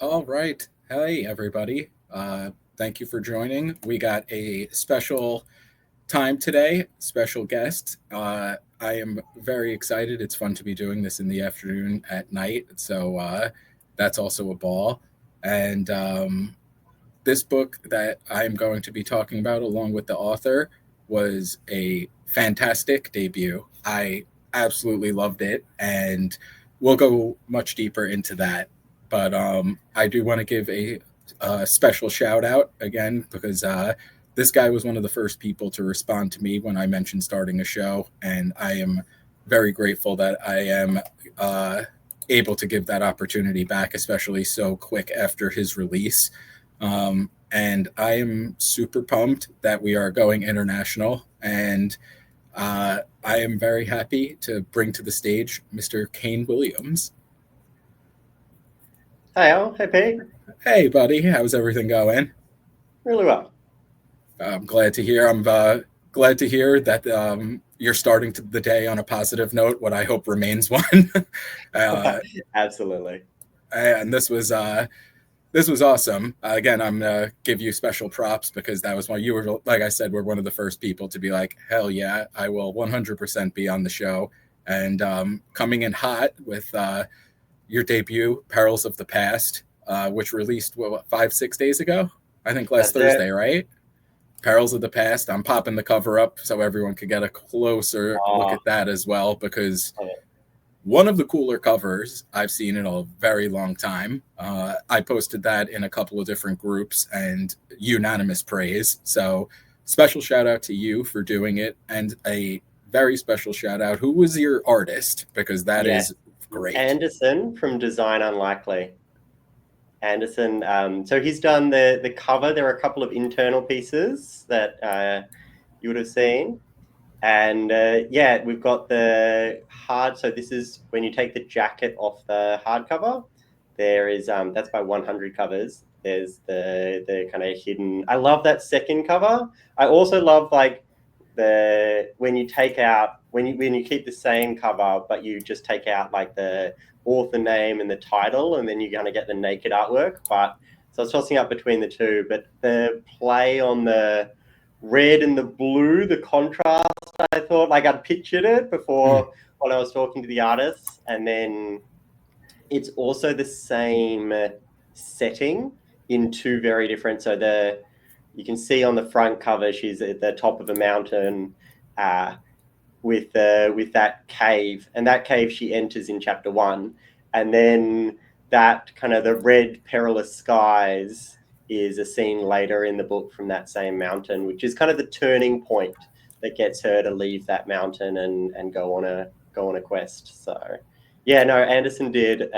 All right. Hey, everybody. Thank you for joining. We got a special time today, special guest. I am very excited. It's fun to be doing this in the afternoon at night. So that's also a ball. And this book that I'm going to be talking about, along with the author, was a fantastic debut. I absolutely loved it. And we'll go much deeper into that. But I do want to give a special shout out again because this guy was one of the first people to respond to me when I mentioned starting a show. And I am very grateful that I am able to give that opportunity back, especially so quick after his release. And I am super pumped that we are going international. And I am very happy to bring to the stage Mr. Kane Williams. Hey Al, hey Pete, Hey, buddy, how's everything going? really well. I'm glad to hear. I'm glad to hear that you're starting the day on a positive note, what I hope remains one. uh, Absolutely. and this was awesome. Again, I'm gonna give you special props because that was one you were, like I said, were one of the first people to be like, hell yeah, I will 100% be on the show. And coming in hot with your debut, Perils of the Past, which released what 5 6 days ago. I think last That's it. Thursday, right? Perils of the Past. I'm popping the cover up so everyone could get a closer look Oh, at that as well because love it. one of the cooler covers I've seen in a very long time. I posted that in a couple of different groups and unanimous praise. So, special shout out to you for doing it, and a very special shout out. Who was your artist? Because that Yeah, is great. Anderson from Design Unlikely. Anderson. So he's done the cover. There are a couple of internal pieces that you would have seen, and yeah, we've got the hard. So this is when you take the jacket off the hardcover. There is that's by 100 covers. There's the kind of hidden. I love that second cover. I also love like the when you take out when you keep the same cover, but you just take out like the author name and the title, and then you kind of get the naked artwork. But so I was tossing up between the two, but the play on the red and the blue, the contrast, I thought like I'd pictured it Mm. before when I was talking to the artists, and then it's also the same setting in two very different. So the you can see on the front cover she's at the top of a mountain uh, with that cave, and that cave she enters in chapter one, and then that kind of the red perilous skies is a scene later in the book from that same mountain, which is kind of the turning point that gets her to leave that mountain and go on a quest. So yeah, no, Anderson did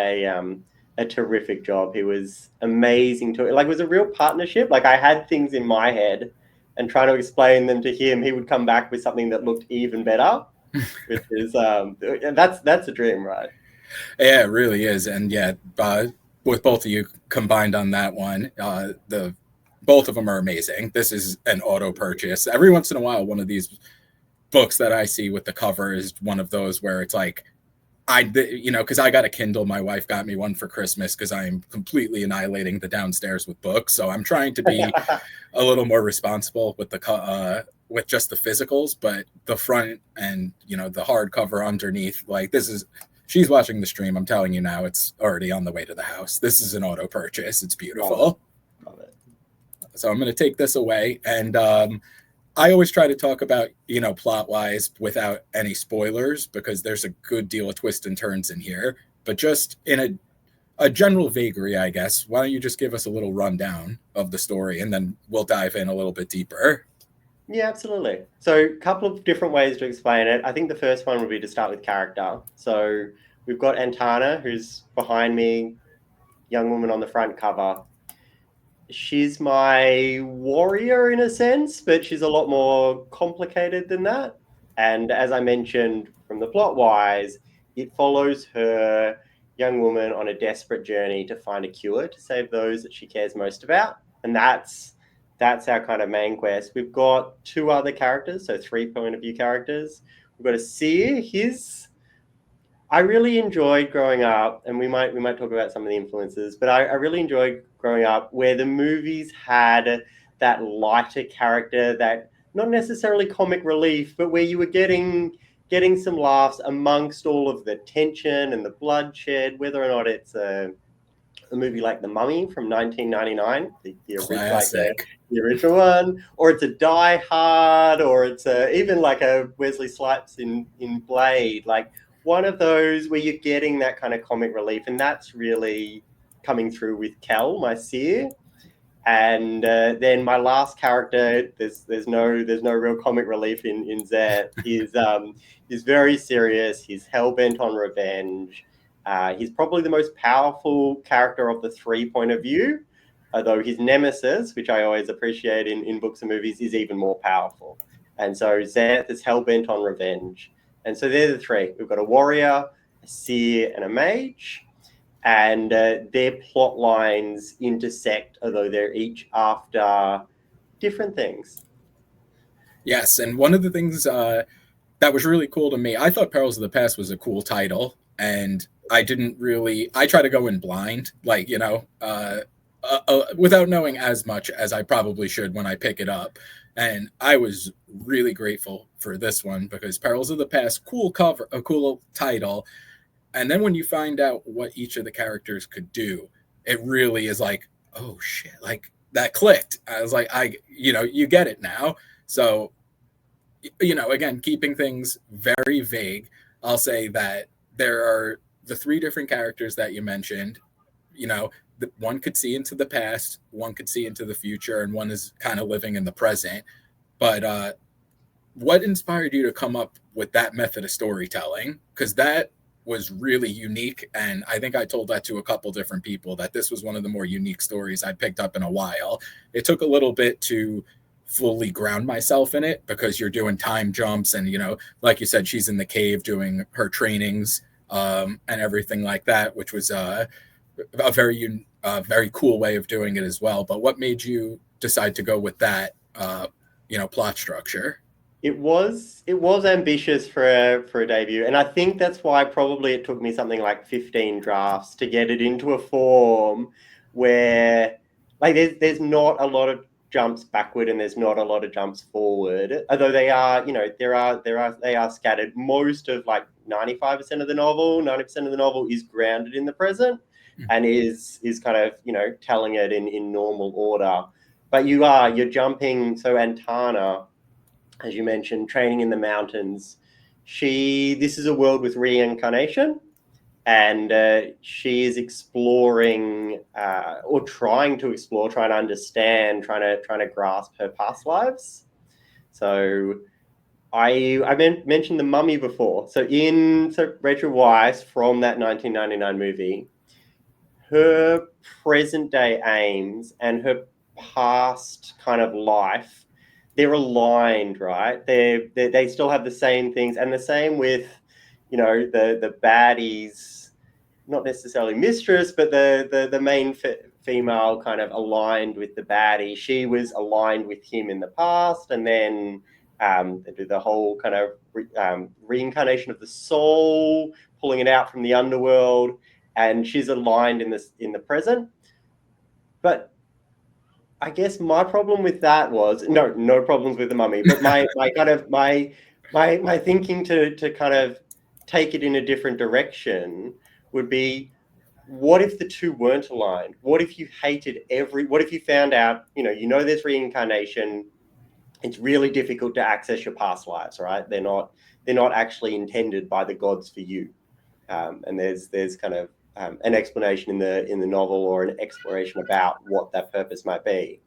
a terrific job. He was amazing to like it was a real partnership. Like I had things in my head and trying to explain them to him, he would come back with something that looked even better, which is that's a dream, right? Yeah, it really is. And yeah, with both of you combined on that one, the both of them are amazing. This is an auto purchase. Every once in a while, one of these books that I see with the cover is one of those where it's like, because I got a Kindle. My wife got me one for Christmas because I am completely annihilating the downstairs with books. So I'm trying to be a little more responsible with with just the physicals, but the front and the hardcover underneath, like this is. She's watching the stream. I'm telling you now, it's already on the way to the house. This is an auto purchase. It's Love it, beautiful. love it. So I'm going to take this away, and I always try to talk about plot wise without any spoilers because there's a good deal of twists and turns in here. But just in a general vagary, I guess. Why don't you just give us a little rundown of the story, and then we'll dive in a little bit deeper. Yeah, absolutely. So a couple of different ways to explain it. I think the first one would be to start with character. So we've got Antana, who's behind me, young woman on the front cover. She's my warrior in a sense, but she's a lot more complicated than that. And as I mentioned from the plot wise, it follows her young woman on a desperate journey to find a cure to save those that she cares most about. And that's our kind of main quest. We've got two other characters, so three point of view characters. We've got a seer. His I really enjoyed growing up, and we might talk about some of the influences, but I really enjoyed growing up where the movies had that lighter character, that not necessarily comic relief, but where you were getting some laughs amongst all of the tension and the bloodshed, whether or not it's a movie like The Mummy from 1999, Classic. the original one, or it's a Die Hard, or it's even like a Wesley Snipes in Blade, like one of those where you're getting that kind of comic relief, and that's really coming through with Kel, my seer. And then my last character, there's no real comic relief in Zet. He's very serious. He's hell bent on revenge. He's probably the most powerful character of the three point of view, although his nemesis, which I always appreciate in books and movies, is even more powerful. And so Zeth is hell bent on revenge. And so they're the three. We've got a warrior, a seer, and a mage. And their plot lines intersect, although they're each after different things. Yes, and one of the things that was really cool to me, I thought Perils of the Past was a cool title, and I didn't really. I try to go in blind, like without knowing as much as I probably should when I pick it up. And I was really grateful for this one because Perils of the Past, cool cover, a cool title. And then when you find out what each of the characters could do, it really is like, oh shit, like that clicked. I was like, you get it now. So, again, keeping things very vague, I'll say that there are the three different characters that you mentioned. One could see into the past, one could see into the future, and one is kind of living in the present. But what inspired you to come up with that method of storytelling? Because that was really unique, and I think I told that to a couple different people, that this was one of the more unique stories I picked up in a while. It took a little bit to fully ground myself in it because you're doing time jumps, and like you said, she's in the cave doing her trainings and everything like that, which was a very cool way of doing it as well. But what made you decide to go with that plot structure? It was ambitious for a debut, and I think that's why probably it took me something like 15 drafts to get it into a form where, like, there's not a lot of jumps backward and there's not a lot of jumps forward. Although they are, they are scattered. Most of, like, 95% of the novel, 90% of the novel is grounded in the present and is kind of telling it in normal order. But you're jumping. So Antana, as you mentioned, training in the mountains. This is a world with reincarnation, and she is exploring or trying to explore, trying to understand, trying to grasp her past lives. So I mentioned The Mummy before. So Rachel Weisz from that 1999 movie, her present day aims and her past kind of life, they're aligned, right? They still have the same things, and the same with the baddies, not necessarily mistress, but the main female kind of aligned with the baddie. She was aligned with him in the past, and then they do the whole kind of reincarnation of the soul, pulling it out from the underworld, and she's aligned in the present. But I guess my problem with that was no problems with The Mummy, but my thinking to kind of take it in a different direction would be, what if the two weren't aligned? What if you what if you found out, there's reincarnation, it's really difficult to access your past lives, right? They're not actually intended by the gods for you. And there's kind of an explanation in the novel, or an exploration about what that purpose might be.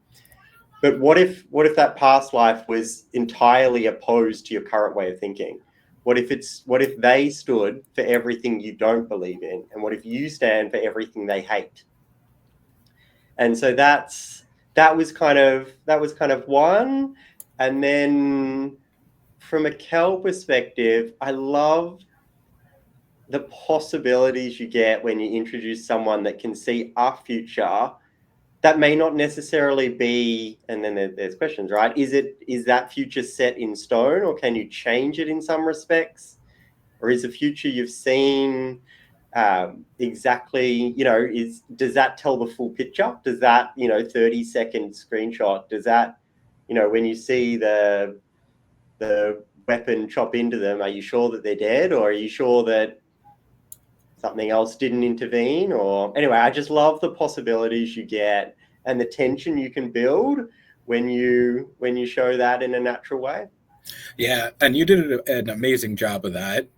But what if that past life was entirely opposed to your current way of thinking? What if they stood for everything you don't believe in, and what if you stand for everything they hate? And so that was kind of one. And then from a Kel perspective, I love the possibilities you get when you introduce someone that can see our future that may not necessarily be, and then there's questions, right? Is that future set in stone, or can you change it in some respects? or is the future you've seen exactly, does that tell the full picture? Does that, 30-second screenshot, does that, when you see the weapon chop into them, are you sure that they're dead, or are you sure that something else didn't intervene? Or anyway, I just love the possibilities you get and the tension you can build when you show that in a natural way. Yeah, and you did an amazing job of that,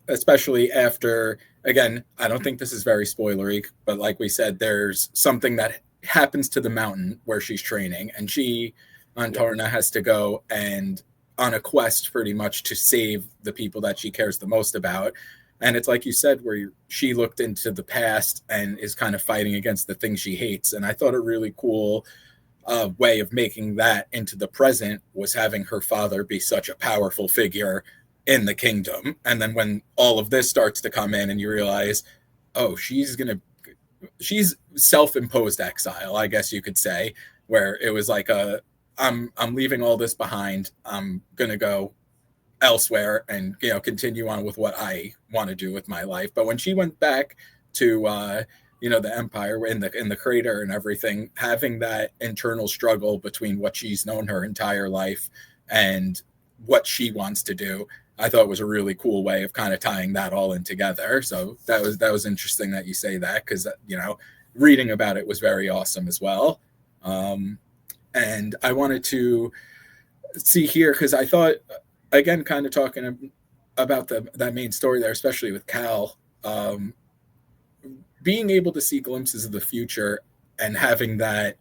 especially after, again, I don't think this is very spoilery, but like we said, there's something that happens to the mountain where she's training, and she, Antarna, has to go and on a quest pretty much to save the people that she cares the most about. And it's like you said, where she looked into the past and is kind of fighting against the things she hates. And I thought a really cool way of making that into the present was having her father be such a powerful figure in the kingdom. And then when all of this starts to come in and you realize, oh, she's self-imposed exile, I guess you could say, where it was like I'm leaving all this behind. I'm gonna go elsewhere and continue on with what I want to do with my life. But when she went back to the empire in the crater and everything, having that internal struggle between what she's known her entire life and what she wants to do, I thought was a really cool way of kind of tying that all in together. So that was interesting that you say that, because reading about it was very awesome as well. And I wanted to see here, because I thought, again, kind of talking about that main story there, especially with Cal, being able to see glimpses of the future and having that,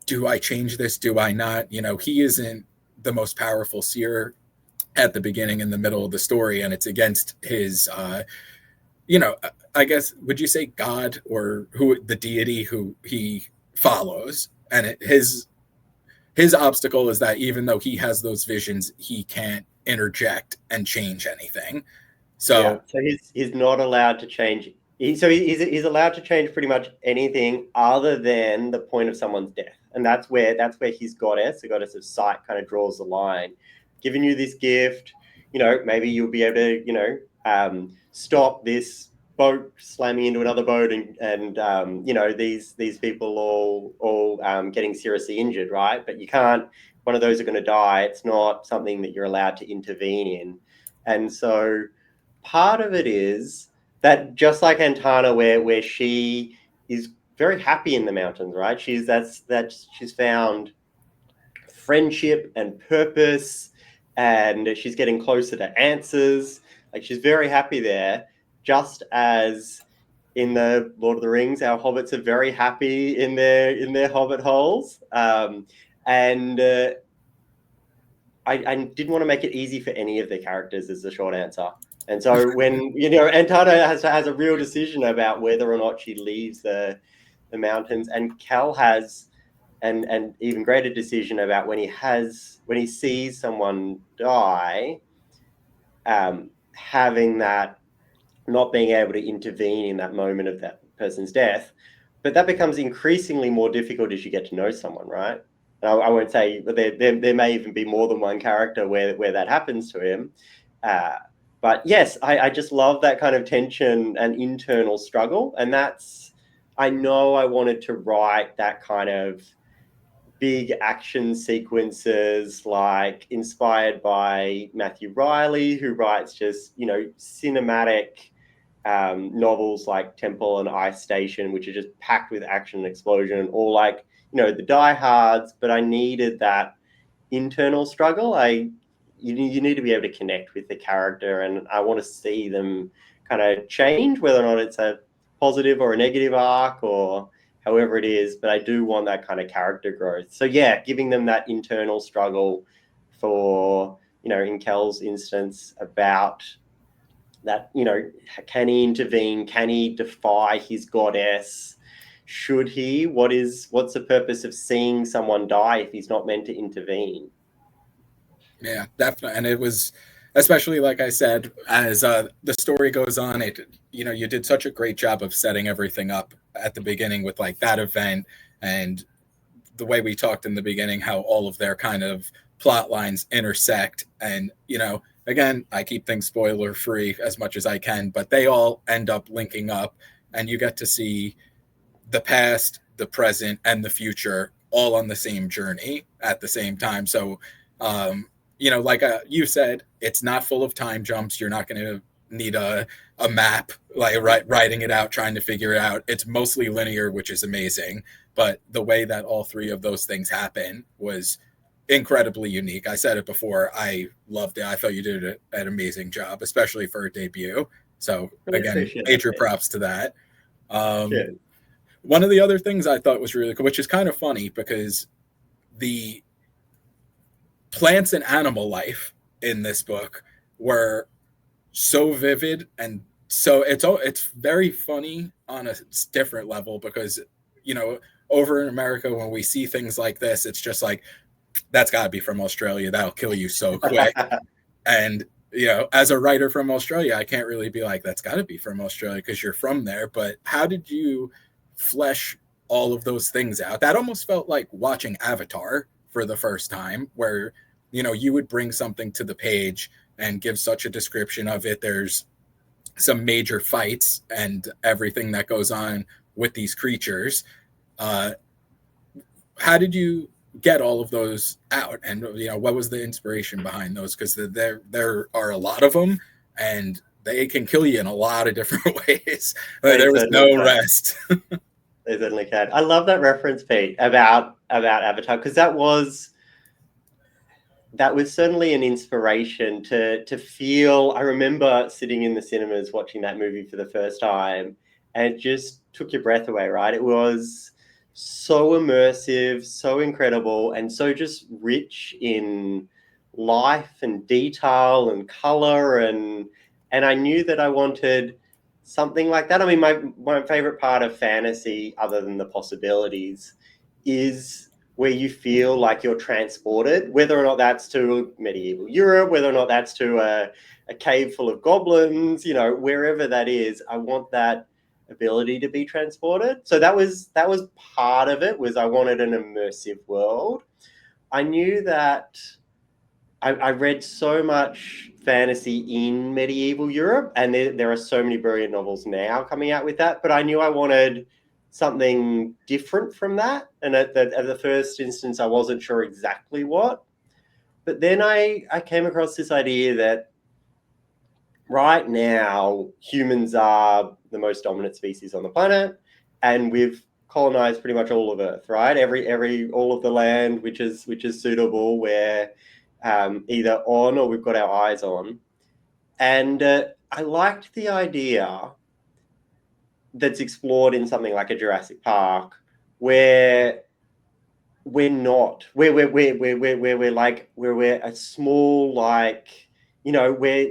do I change this? Do I not? He isn't the most powerful seer at the beginning and the middle of the story, and it's against his, I guess, would you say God, or who, the deity who he follows? And his obstacle is that even though he has those visions, he can't interject and change anything. So he's not allowed to change. He's allowed to change pretty much anything other than the point of someone's death, and that's where his goddess, the goddess of sight, kind of draws the line. Giving you this gift, maybe you'll be able to, stop this boat slamming into another boat, and these people all getting seriously injured, right? But you can't. One of those are going to die. It's not something that you're allowed to intervene in, and so part of it is that, just like Antana, where she is very happy in the mountains, right? She's found friendship and purpose, and she's getting closer to answers. Like, she's very happy there, just as in the Lord of the Rings, our hobbits are very happy in their hobbit holes. And I didn't want to make it easy for any of the characters, is the short answer. And so when Antana has a real decision about whether or not she leaves the mountains, and Cal has an even greater decision about when he sees someone die, having that, not being able to intervene in that moment of that person's death. But that becomes increasingly more difficult as you get to know someone, right? I won't say, but there may even be more than one character where that happens to him. But yes, I just love that kind of tension and internal struggle. And I know I wanted to write that kind of big action sequences, like inspired by Matthew Riley, who writes just, cinematic novels like Temple and Ice Station, which are just packed with action and explosion, or like, the diehards. But I needed that internal struggle. You need to be able to connect with the character, and I want to see them kind of change, whether or not it's a positive or a negative arc or however it is. But I do want that kind of character growth. So yeah, giving them that internal struggle for, in Kel's instance, about that, can he intervene? Can he defy his goddess? Should he? What's the purpose of seeing someone die if he's not meant to intervene? Yeah, definitely. And it was, especially like I said, as the story goes on, you did such a great job of setting everything up at the beginning with like that event, and the way we talked in the beginning, how all of their kind of plot lines intersect. And again, I keep things spoiler free as much as I can, but they all end up linking up, and you get to see the past, the present, and the future all on the same journey at the same time. So, like you said, it's not full of time jumps. You're not going to need a map like writing it out, trying to figure it out. It's mostly linear, which is amazing. But the way that all three of those things happen was incredibly unique. I said it before. I loved it. I thought you did an amazing job, especially for a debut. So Really again, appreciate that, major mate. props to that. Um, Cheers. One of the other things I thought was really cool, which is kind of funny because the plants and animal life in this book were so vivid, and so it's very funny on a different level because you know over in America when we see things like this, it's just like that's got to be from Australia. That'll kill you so quick. And as a writer from Australia, I can't really be like that's got to be from Australia because you're from there. But how did you flesh all of those things out? That almost felt like watching Avatar for the first time, where you would bring something to the page and give such a description of it. There's some major fights and everything that goes on with these creatures. Uh, how did you get all of those out, and what was the inspiration behind those? Because there are a lot of them, and they can kill you in a lot of different ways. There was no rest. They certainly can. I love that reference, Pete, about Avatar, because that was certainly an inspiration to feel. I remember sitting in the cinemas watching that movie for the first time, and it just took your breath away, right? It was so immersive, so incredible, and so just rich in life and detail and color, and I knew that I wanted something like that. I mean, my favorite part of fantasy, other than the possibilities, is where you feel like you're transported, whether or not that's to medieval Europe, whether or not that's to a cave full of goblins, wherever that is. I want that ability to be transported. So that was part of it, was I wanted an immersive world. I knew that I read so much fantasy in medieval Europe, and there are so many brilliant novels now coming out with that, but I knew I wanted something different from that. And at the first instance, I wasn't sure exactly what. But then I came across this idea that right now, humans are the most dominant species on the planet, and we've colonized pretty much all of Earth, right? All of the land which is suitable, we're either on or we've got our eyes on. And I liked the idea that's explored in something like a Jurassic Park, where we're not, where we're a small, where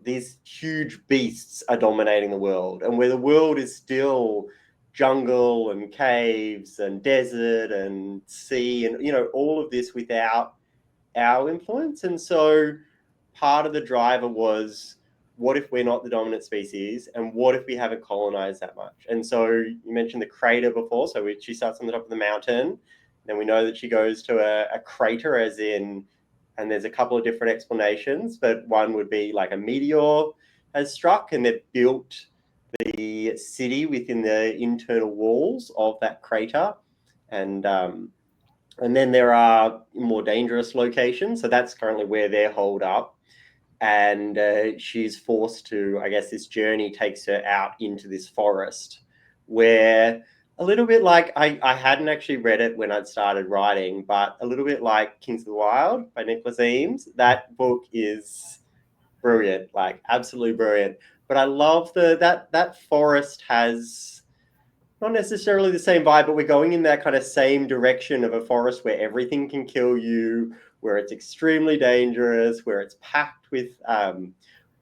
these huge beasts are dominating the world, and where the world is still jungle and caves and desert and sea, and all of this without our influence. And so part of the driver was, what if we're not the dominant species, and what if we haven't colonized that much? And so you mentioned the crater before. So she starts on the top of the mountain, then we know that she goes to a crater, as in, and there's a couple of different explanations, but one would be like a meteor has struck and they've built the city within the internal walls of that crater. And then there are more dangerous locations. So that's currently where they're holed up. And she's forced to, I guess this journey takes her out into this forest, where a little bit like, I hadn't actually read it when I'd started writing, but a little bit like Kings of the Wild by Nicholas Eames. That book is brilliant, like absolutely brilliant. But I love that forest has not necessarily the same vibe, but we're going in that kind of same direction of a forest where everything can kill you, where it's extremely dangerous, where it's packed with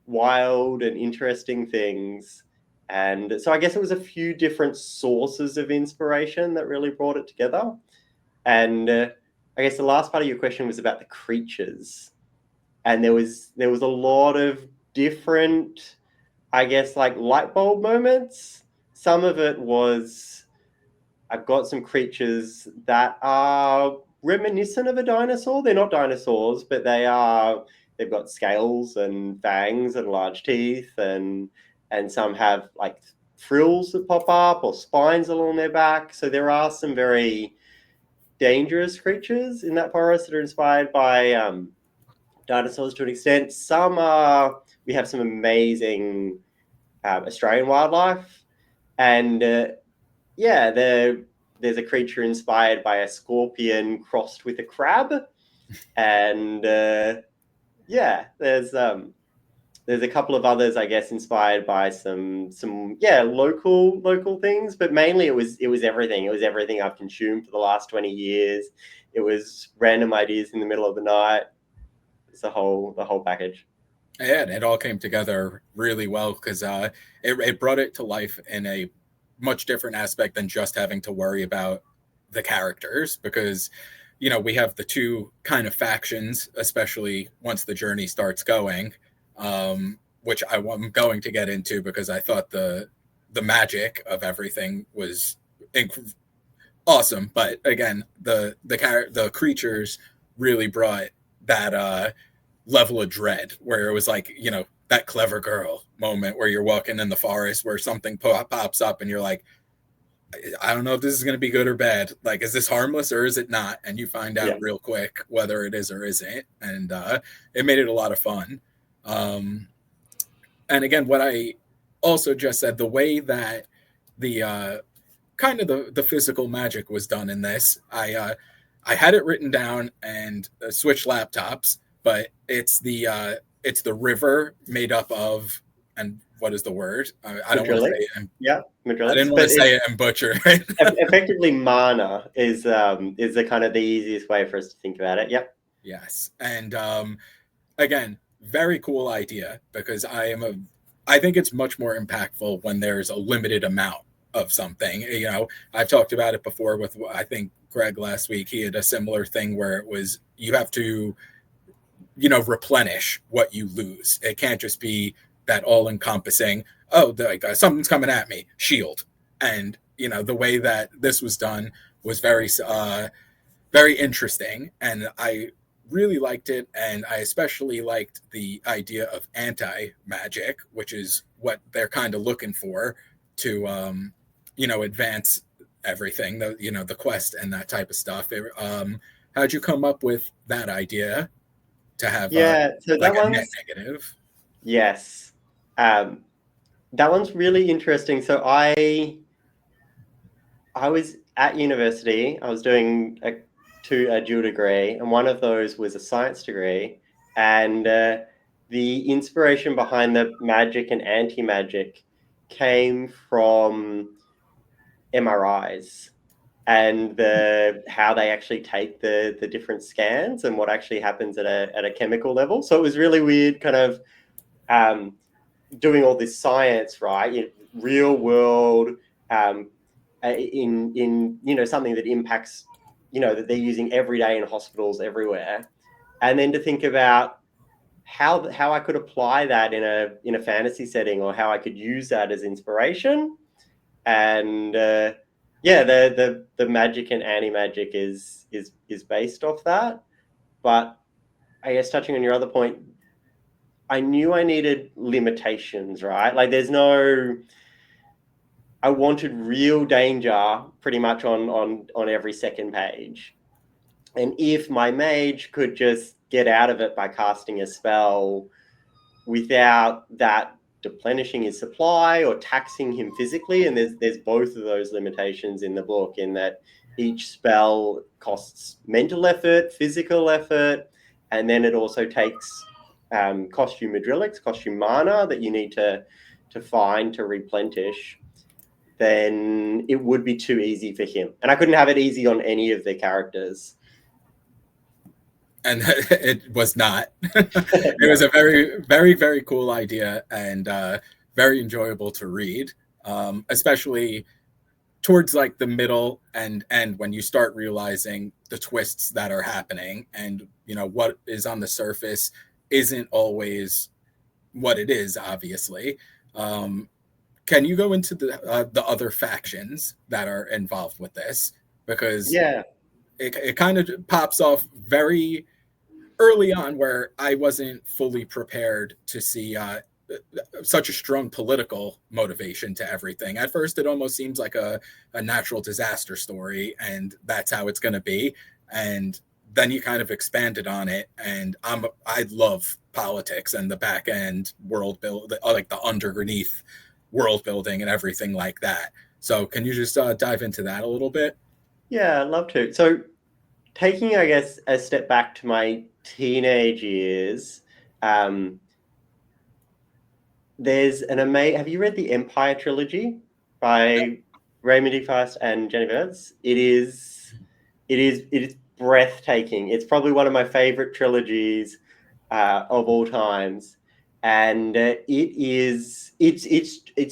wild and interesting things. And so I guess it was a few different sources of inspiration that really brought it together. And I guess the last part of your question was about the creatures. And there was a lot of different, I guess, like light bulb moments. Some of it was, I've got some creatures that are reminiscent of a dinosaur. They're not dinosaurs, but they're they've got scales and fangs and large teeth, and some have like frills that pop up or spines along their back. So there are some very dangerous creatures in that forest that are inspired by dinosaurs to an extent. Some are, we have some amazing Australian wildlife, and yeah, there's a creature inspired by a scorpion crossed with a crab, and yeah, there's a couple of others, I guess, inspired by some local things, but mainly it was everything. It was everything I've consumed for the last 20 years. It was random ideas in the middle of the night. It's the whole package. Yeah, and it all came together really well because it brought it to life in a much different aspect than just having to worry about the characters, because we have the two kind of factions, especially once the journey starts going, which I'm going to get into because I thought the magic of everything was awesome. But again, the creatures really brought that level of dread where it was like, that clever girl moment where you're walking in the forest where something pops up and you're like, I don't know if this is going to be good or bad. Like, is this harmless or is it not? And you find out real quick whether it is or isn't. And it made it a lot of fun. And again, what I also just said, the way that the kind of the physical magic was done in this, I had it written down and switched laptops, but it's the river made up of, and what is the word? I don't want to say it. I didn't want to say it and butcher it. Effectively, mana is the kind of the easiest way for us to think about it. Yep. Yes, and again, very cool idea because I think it's much more impactful when there's a limited amount of something. I've talked about it before with, I think, Greg last week. He had a similar thing where it was you have to replenish what you lose. It can't just be that all-encompassing, something's coming at me, shield. And the way that this was done was very very interesting, and I really liked it. And I especially liked the idea of anti-magic, which is what they're kind of looking for to advance everything, the quest and that type of stuff. How'd you come up with that idea to have so that one's net negative? Yes. That one's really interesting. So I was at university. I was doing a dual degree, and one of those was a science degree. And the inspiration behind the magic and anti-magic came from MRIs and how they actually take the different scans and what actually happens at a chemical level. So it was really weird, kind of doing all this science, right, in real world, in something that impacts, that they're using every day in hospitals everywhere, and then to think about how I could apply that in a fantasy setting, or how I could use that as inspiration. And the magic and anti-magic is based off that. But I guess touching on your other point, I knew I needed limitations, right? Like I wanted real danger pretty much on every second page. And if my mage could just get out of it by casting a spell without that replenishing his supply or taxing him physically, and there's both of those limitations in the book, in that each spell costs mental effort, physical effort, and then it also takes cost you madrilics, cost you mana that you need to find to replenish, then it would be too easy for him. And I couldn't have it easy on any of the characters. And it was not. It was a very, very, very cool idea, and very enjoyable to read, especially towards like the middle and end, when you start realizing the twists that are happening, and what is on the surface isn't always what it is, obviously. Can you go into the other factions that are involved with this? Because it kind of pops off very early on where I wasn't fully prepared to see such a strong political motivation to everything. At first, it almost seems like a natural disaster story, and that's how it's going to be. And then you kind of expanded on it, and I love politics and the back end world build, like the underneath world building and everything like that. So, can you just dive into that a little bit? Yeah, I'd love to. So, taking, I guess, a step back to my teenage years, um, there's an amazing. Have you read the Empire trilogy by Raymond D. Fast and Jenny Burns? It is breathtaking. It's probably one of my favorite trilogies of all times, and it's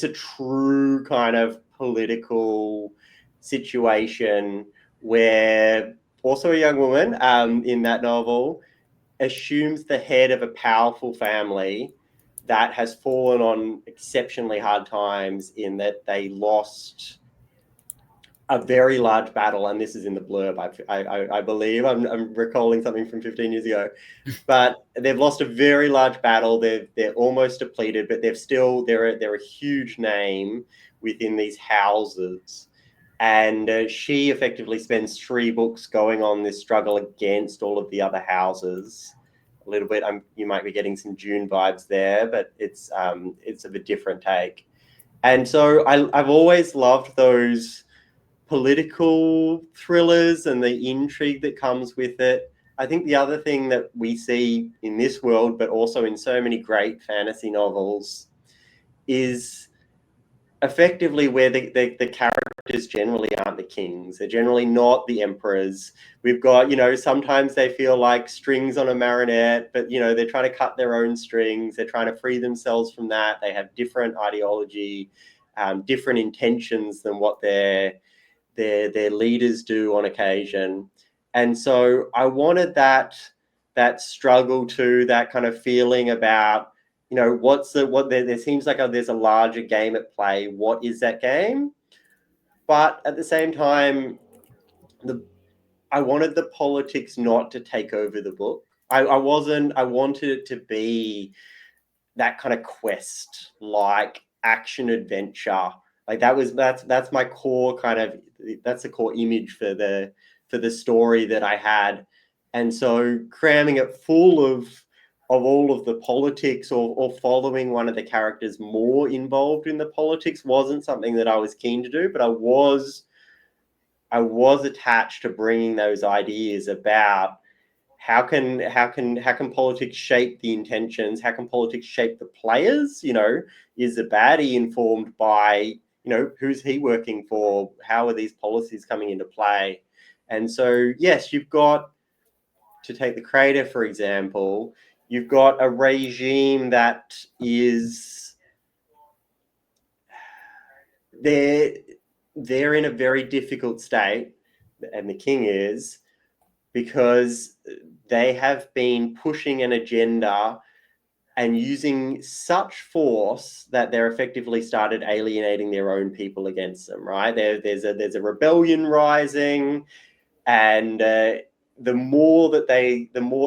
a true kind of political situation where also a young woman in that novel assumes the head of a powerful family that has fallen on exceptionally hard times in that they lost a very large battle, and this is in the blurb. I believe I'm recalling something from 15 years ago, but they've lost a very large battle. They're almost depleted, but they're a huge name within these houses. And she effectively spends 3 books going on this struggle against all of the other houses. A little bit, you might be getting some June vibes there, but it's of a different take. And so I've always loved those political thrillers and the intrigue that comes with it. I think the other thing that we see in this world, but also in so many great fantasy novels, is effectively where the characters generally aren't the kings. They're generally not the emperors. We've got, sometimes they feel like strings on a marionette, but, they're trying to cut their own strings. They're trying to free themselves from that. They have different ideology, different intentions than what their leaders do on occasion. And so I wanted that struggle to, that kind of feeling about, there seems like there's a larger game at play. What is that game? But at the same time, I wanted the politics not to take over the book. I wanted it to be that kind of quest, like action adventure. Like that's my core that's the core image for the story that I had. And so cramming it full of all of the politics, or following one of the characters more involved in the politics, wasn't something that I was keen to do, but I was attached to bringing those ideas about how can politics shape the intentions? How can politics shape the players? Is the baddie informed by, who's he working for? How are these policies coming into play? And so, yes, you've got, to take the Crater, for example, you've got a regime that is, they're in a very difficult state, and the king is, because they have been pushing an agenda and using such force that they're effectively started alienating their own people against them, right? There's a rebellion rising, and the more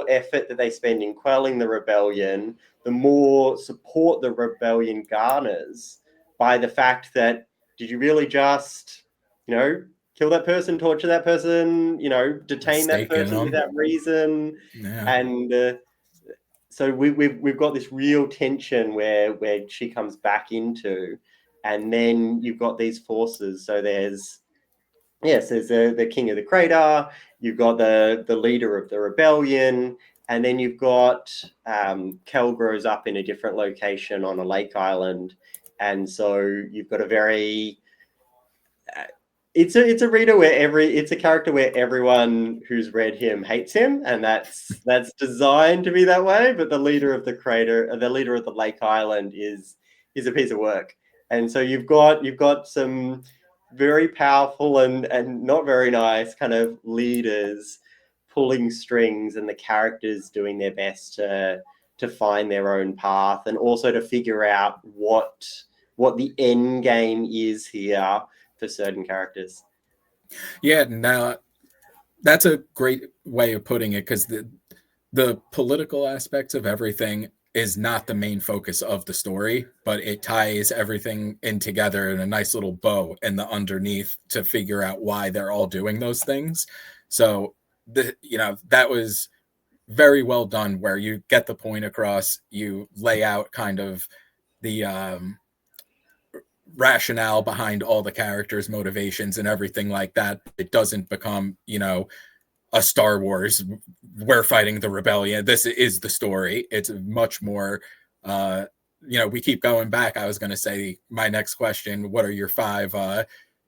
effort that they spend in quelling the rebellion, the more support the rebellion garners by the fact that, did you really just, kill that person, torture that person, detain that person without reason? Yeah. And so we've got this real tension where she comes back into, and then you've got these forces. So there's the king of the crater, you've got the leader of the rebellion, and then you've got Kel grows up in a different location on a lake island, and so you've got a very it's a reader where it's a character where everyone who's read him hates him, and that's designed to be that way. But the leader of the crater, the leader of the lake island, is a piece of work. And so you've got some very powerful and not very nice kind of leaders pulling strings, and the characters doing their best to find their own path, and also to figure out what the end game is here for certain characters. Yeah, now that's a great way of putting it, because the political aspects of everything is not the main focus of the story, but it ties everything in together in a nice little bow in the underneath to figure out why they're all doing those things. So that was very well done, where you get the point across, you lay out kind of the rationale behind all the characters' motivations and everything like that. It doesn't become, a Star Wars, we're fighting the rebellion. This is the story. It's much more, we keep going back. I was going to say my next question, what are your 5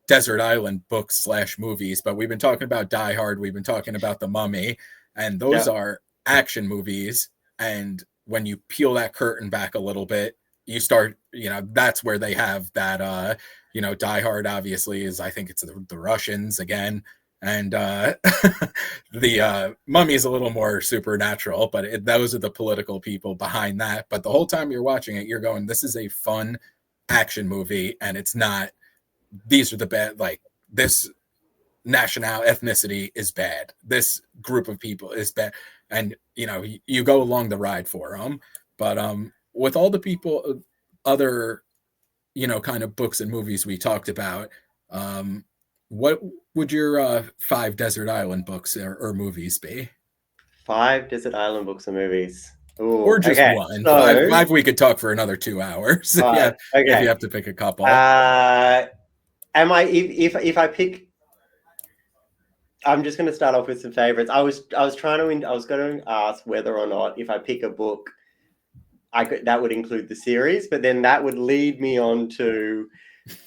desert island books / movies? But we've been talking about Die Hard. We've been talking about The Mummy, and those are action movies. And when you peel that curtain back a little bit, you start, that's where they have that, Die Hard obviously is, I think it's the Russians again. And the Mummy is a little more supernatural, but those are the political people behind that. But the whole time you're watching it, you're going, this is a fun action movie, and it's not, these are the bad, like, this national ethnicity is bad, this group of people is bad, and you go along the ride for them. But with all the people, other kind of books and movies we talked about, what would your 5 desert island books or movies be? 5 desert island books or movies. Ooh, or just okay, one. So, five we could talk for another 2 hours. Yeah, okay. If you have to pick a couple. Am I if I pick? I'm just going to start off with some favorites. I was going to ask whether or not if I pick a book, that would include the series, but then that would lead me on to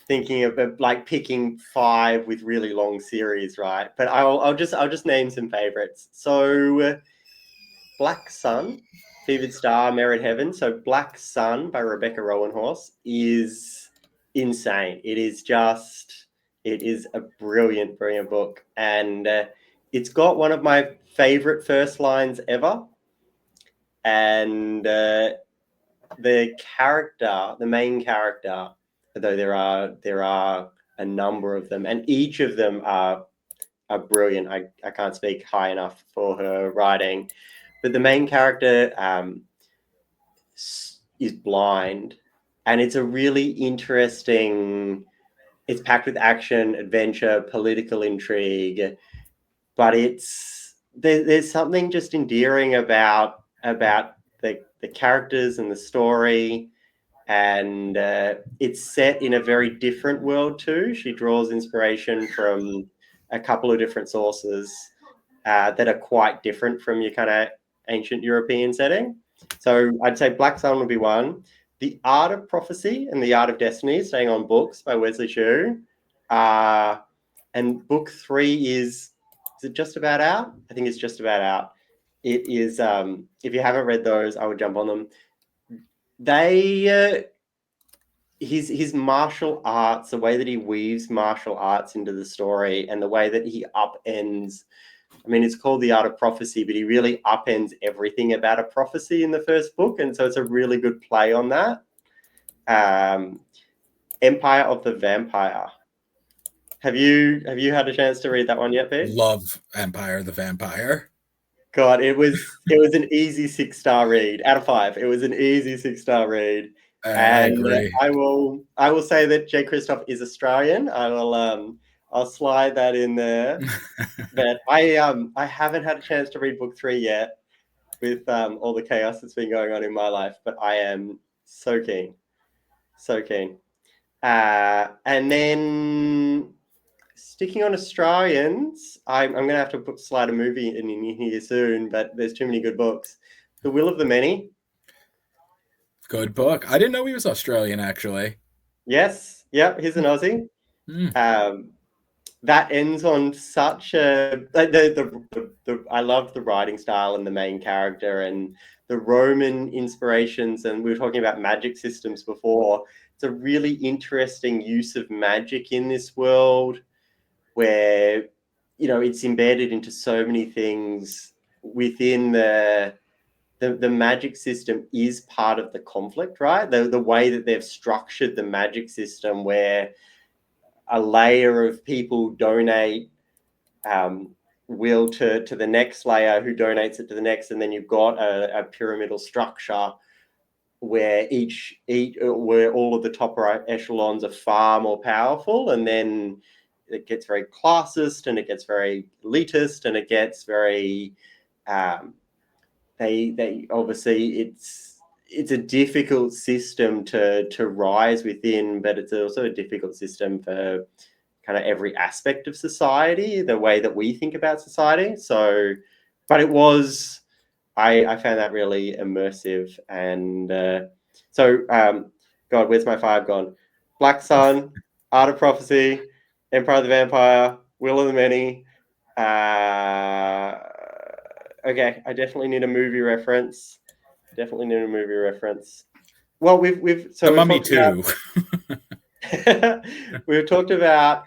thinking of like picking 5 with really long series, right? But I'll just name some favorites. So Black Sun, Fevered Star, Merit Heaven. So Black Sun by Rebecca Rowanhorse is insane. It is a brilliant book, and it's got one of my favorite first lines ever. And the main character, though there are a number of them, and each of them are brilliant. I can't speak high enough for her writing, but the main character is blind, and it's a really interesting. It's packed with action, adventure, political intrigue, but there's something just endearing about the characters and the story. And it's set in a very different world too. She draws inspiration from a couple of different sources that are quite different from your kind of ancient European setting. So I'd say Black Sun would be one. The Art of Prophecy and the Art of Destiny, staying on books by Wesley Chu. And book 3 is it just about out? I think it's just about out. It is, if you haven't read those, I would jump on them. His martial arts, the way that he weaves martial arts into the story, and the way that he upends, I mean, it's called The Art of Prophecy, but he really upends everything about a prophecy in the first book, and so it's a really good play on that. Empire of the Vampire. Have you had a chance to read that one yet, Pete? Love Empire of the Vampire. God, it was an easy 6-star read out of 5. It was an easy 6-star read. I agree. I will say that J. Christoph is Australian. I'll slide that in there. But I haven't had a chance to read book 3 yet, with all the chaos that's been going on in my life. But I am so keen, so keen. And then sticking on Australians, I'm going to have to slide a movie in here soon, but there's too many good books. The Will of the Many. Good book. I didn't know he was Australian, actually. Yes. Yep. He's an Aussie. That ends on such a... I love the writing style and the main character and the Roman inspirations. And we were talking about magic systems before. It's a really interesting use of magic in this world, where it's embedded into so many things within the magic system is part of the conflict, right? The way that they've structured the magic system, where a layer of people donate will to the next layer, who donates it to the next, and then you've got a pyramidal structure where where all of the top echelons are far more powerful, and then it gets very classist, and it gets very elitist, and it gets very they obviously it's a difficult system to rise within, but it's also a difficult system for kind of every aspect of society, the way that we think about society. So, but it was, I found that really immersive. And God, where's my 5 gone? Black Sun, Art of Prophecy, Empire of the Vampire, Will of the Many. Okay, I definitely need a movie reference. Well, we've The Mummy talked about too. we've talked about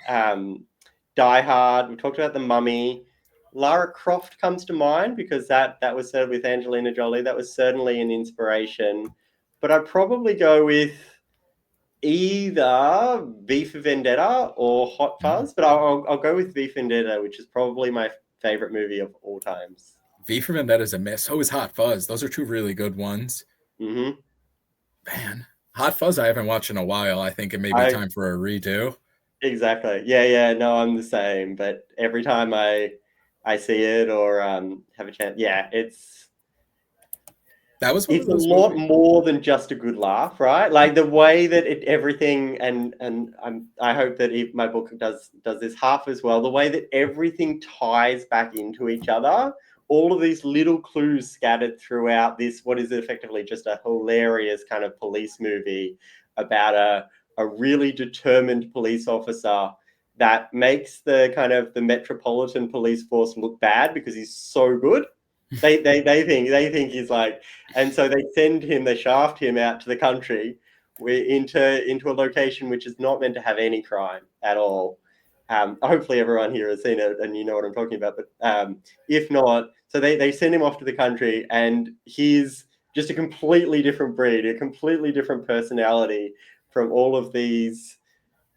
Die Hard. We've talked about The Mummy. Lara Croft comes to mind because that was said with Angelina Jolie. That was certainly an inspiration. But I'd probably go with either V for Vendetta or Hot Fuzz. But I'll go with V for Vendetta, which is probably my favorite movie of all times. V for Vendetta is a miss. So is Hot Fuzz. Those are 2 really good ones. Mm-hmm. Man, Hot Fuzz I haven't watched in a while. I think it may be time for a redo. Exactly. Yeah. No, I'm the same. But every time I see it or have a chance, that was one it's of those a lot movies. more than just a good laugh, right? Like the way that everything, and I hope that if my book does this half as well, the way that everything ties back into each other, all of these little clues scattered throughout this, what is effectively just a hilarious kind of police movie about a really determined police officer that makes the kind of the Metropolitan Police Force look bad because he's so good. They think he's like, and so they shaft him out to the country, into a location which is not meant to have any crime at all. Hopefully everyone here has seen it and you know what I'm talking about. But if not, so they send him off to the country, and he's just a completely different breed, a completely different personality from all of these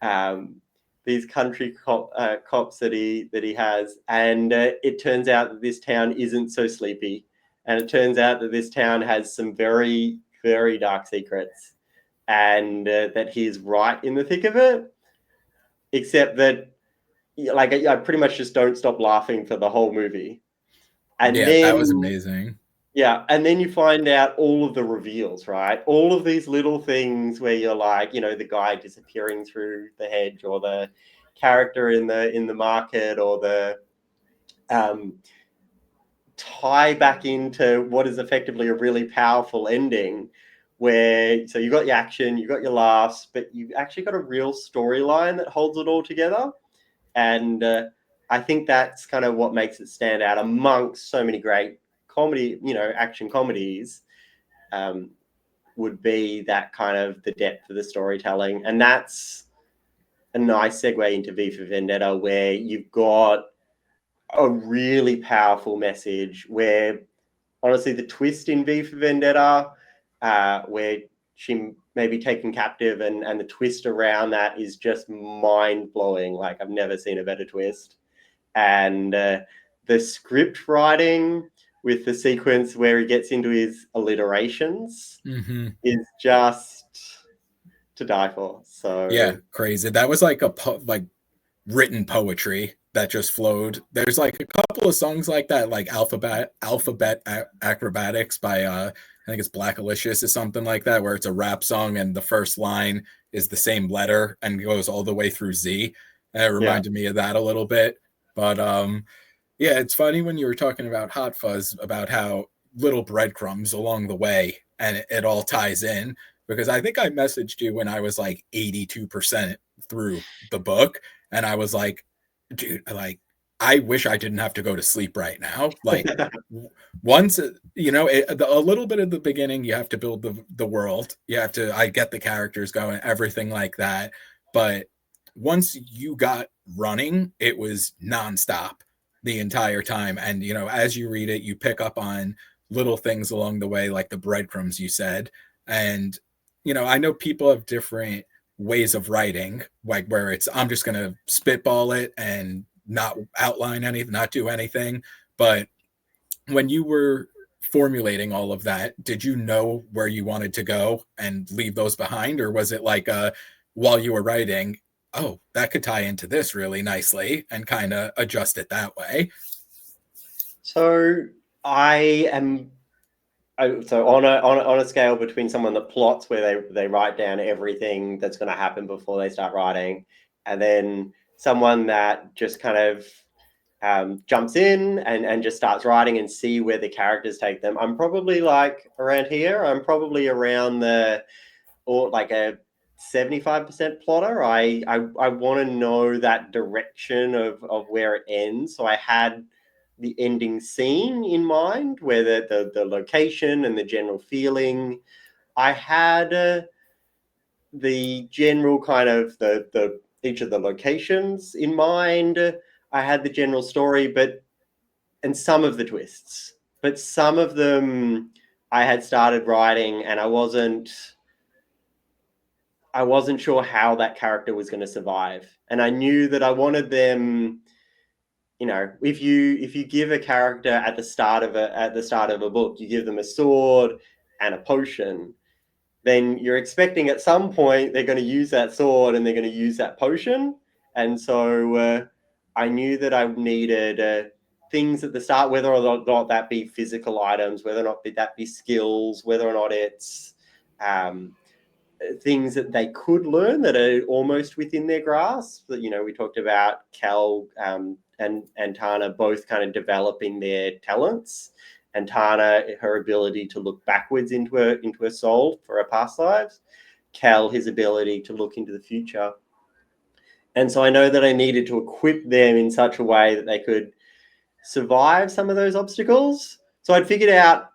country cops that he has. And it turns out that this town isn't so sleepy, and it turns out that this town has some very, very dark secrets, and that he's right in the thick of it, except that like I pretty much just don't stop laughing for the whole movie. And Yeah, that was then amazing. yeah, and then you find out all of the reveals, right? All of these little things where you're like, the guy disappearing through the hedge, or the character in the market, or the tie back into what is effectively a really powerful ending, where so you got your action, you got your laughs, but you've actually got a real storyline that holds it all together. And I think that's kind of what makes it stand out amongst so many great comedy, action comedies, would be that kind of the depth of the storytelling. And that's a nice segue into V for Vendetta, where you've got a really powerful message, where honestly the twist in V for Vendetta, where she may be taken captive, and the twist around that is just mind-blowing. Like I've never seen a better twist. And the script writing with the sequence where he gets into his alliterations is just to die for. So yeah, crazy. That was like like written poetry that just flowed. There's like a couple of songs like that, like Alphabet Acrobatics by I think it's Black Alicious or something like that, where it's a rap song and the first line is the same letter and goes all the way through Z. And it reminded me of that a little bit. But yeah, it's funny when you were talking about Hot Fuzz, about how little breadcrumbs along the way, and it all ties in, because I think I messaged you when I was like 82% through the book, and I was like, dude, like, I wish I didn't have to go to sleep right now. Like, once, a little bit of the beginning, you have to build the world. I get the characters going, everything like that. But once you got running, it was nonstop the entire time. And, as you read it, you pick up on little things along the way, like the breadcrumbs you said. And, I know people have different ways of writing, like where it's, I'm just going to spitball it and not outline anything, not do anything. But when you were formulating all of that, did you know where you wanted to go and leave those behind? Or was it like while you were writing, oh, that could tie into this really nicely and kind of adjust it that way? So I am so on a scale between someone that plots where they write down everything that's going to happen before they start writing, and then someone that just kind of jumps in and just starts writing and see where the characters take them. I'm probably like around here. I'm probably around or like a 75% plotter. I want to know that direction of where it ends. So I had the ending scene in mind, where the location and the general feeling. I had the general kind of the each of the locations in mind. I had the general story, and some of the twists, but some of them I had started writing and I wasn't sure how that character was going to survive. And I knew that I wanted them, if you give a character at the start of a book, you give them a sword and a potion, then you're expecting at some point they're going to use that sword and they're going to use that potion. And so I knew that I needed things at the start, whether or not that be physical items, whether or not that be skills, whether or not it's things that they could learn that are almost within their grasp. That, we talked about Cal and Tana both kind of developing their talents, and Tana, her ability to look backwards into her soul for her past lives, Cal, his ability to look into the future. And so I know that I needed to equip them in such a way that they could survive some of those obstacles. So I'd figured out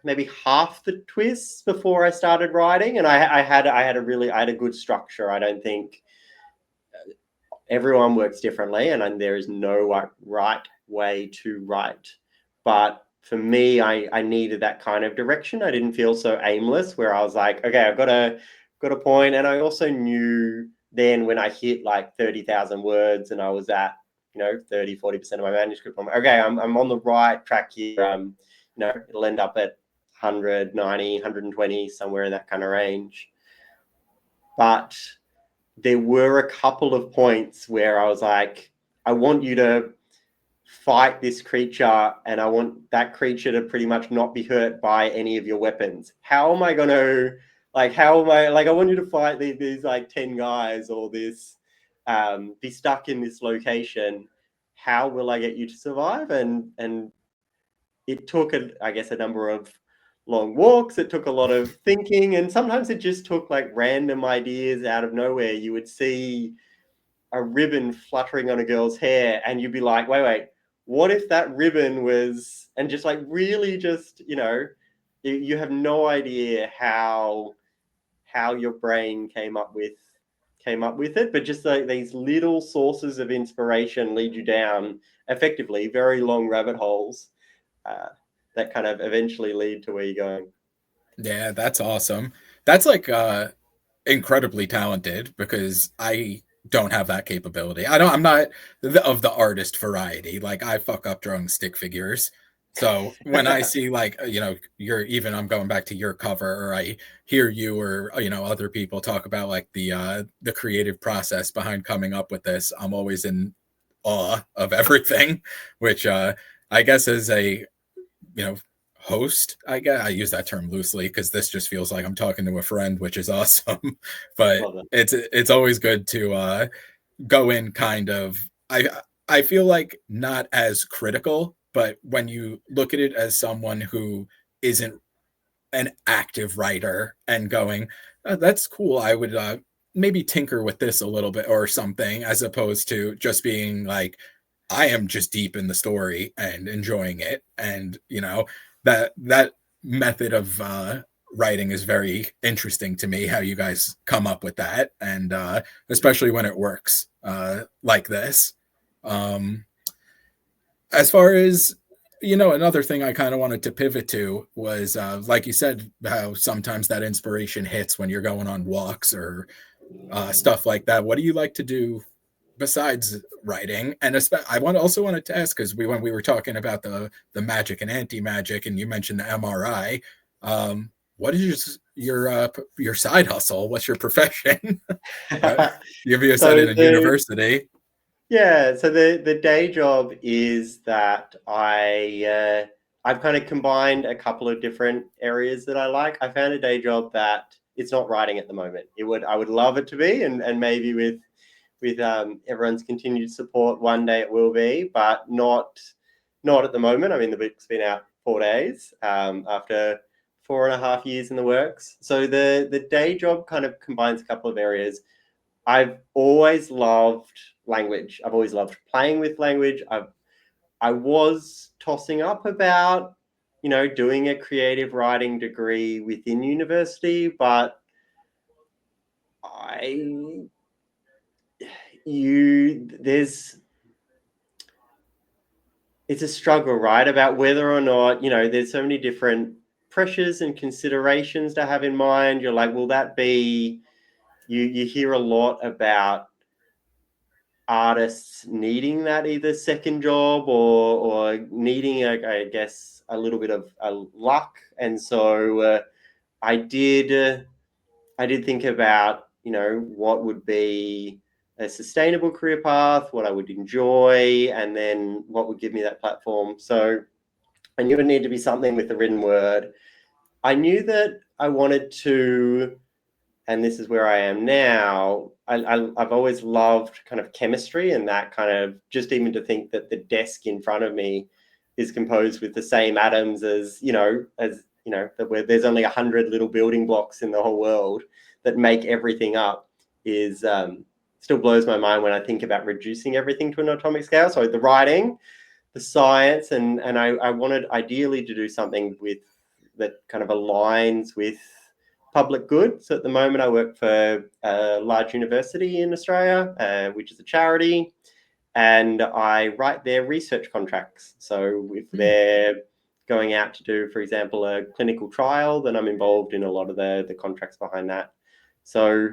maybe half the twists before I started writing, and I had a good structure. I don't think everyone works differently, and there is no right way to write. But for me, I needed that kind of direction. I didn't feel so aimless, where I was like, okay, I've got a point. And I also knew then when I hit like 30,000 words and I was at 30-40% of my manuscript, I'm like, okay, I'm on the right track here. It'll end up at 190, 120, somewhere in that kind of range. But there were a couple of points where I was like, I want you to fight this creature, and I want that creature to pretty much not be hurt by any of your weapons. How am I going to, I want you to fight these like 10 guys, or this, be stuck in this location. How will I get you to survive? And it took, a number of long walks. It took a lot of thinking, and sometimes it just took like random ideas out of nowhere. You would see a ribbon fluttering on a girl's hair, and you'd be like, wait, what if that ribbon was, and just like really just, you have no idea how your brain came up with it, but just like these little sources of inspiration lead you down effectively very long rabbit holes that kind of eventually lead to where you're going. Yeah, that's awesome. That's like incredibly talented, because I don't have that capability. I'm not of the artist variety. Like, I fuck up drawing stick figures. So when I see like, I'm going back to your cover, or I hear you or, other people talk about like the creative process behind coming up with this, I'm always in awe of everything, which I guess as a, host, I guess I use that term loosely because this just feels like I'm talking to a friend, which is awesome. But it's always good to go in kind of, I feel like not as critical, but when you look at it as someone who isn't an active writer and going, oh, that's cool, I would maybe tinker with this a little bit or something, as opposed to just being like, I am just deep in the story and enjoying it. And that method of writing is very interesting to me, how you guys come up with that, and especially when it works like this. As far as another thing I kind of wanted to pivot to was like you said, how sometimes that inspiration hits when you're going on walks or stuff like that. What do you like to do besides writing, and I also wanted to ask, because when we were talking about the magic and anti-magic, and you mentioned the MRI, what is your side hustle? What's your profession? You said So in a university. so the day job is that I've kind of combined a couple of different areas that I like. I found a day job that it's not writing at the moment. I would love it to be, and maybe with everyone's continued support, one day it will be, but not at the moment. I mean, the book's been out 4 days after 4.5 years in the works. So the day job kind of combines a couple of areas. I've always loved language. I've always loved playing with language. I was tossing up about, doing a creative writing degree within university, but it's a struggle, right? About whether or not, there's so many different pressures and considerations to have in mind. You're like, will that be, you hear a lot about artists needing that either second job or needing, I guess, a little bit of luck. And so I did think about, what would be a sustainable career path, what I would enjoy, and then what would give me that platform. So I knew it needed to be something with the written word. I knew that I wanted to, and this is where I am now. I've always loved kind of chemistry, and that kind of, just even to think that the desk in front of me is composed with the same atoms as that there's only 100 little building blocks in the whole world that make everything up is still blows my mind when I think about reducing everything to an atomic scale. So the writing, the science, and I wanted ideally to do something with that kind of aligns with public good. So at the moment I work for a large university in Australia, which is a charity, and I write their research contracts. So if they're going out to do, for example, a clinical trial, then I'm involved in a lot of the contracts behind that. So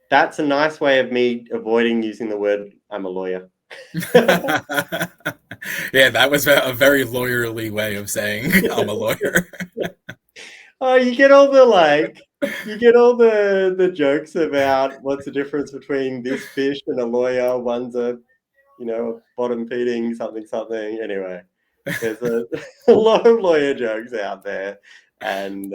that's a nice way of me avoiding using the word I'm a lawyer. Yeah, that was a very lawyerly way of saying I'm a lawyer. Oh, you get all the jokes about what's the difference between this fish and a lawyer. One's a bottom feeding something something. Anyway, there's a lot of lawyer jokes out there, and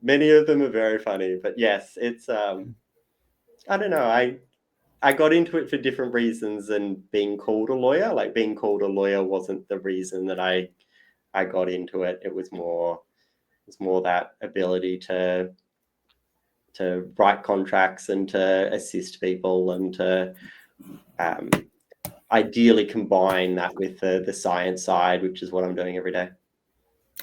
many of them are very funny. But yes, it's I don't know. I got into it for different reasons than being called a lawyer. Like, being called a lawyer wasn't the reason that I got into it. It was more that ability to write contracts and to assist people and to ideally combine that with the science side, which is what I'm doing every day.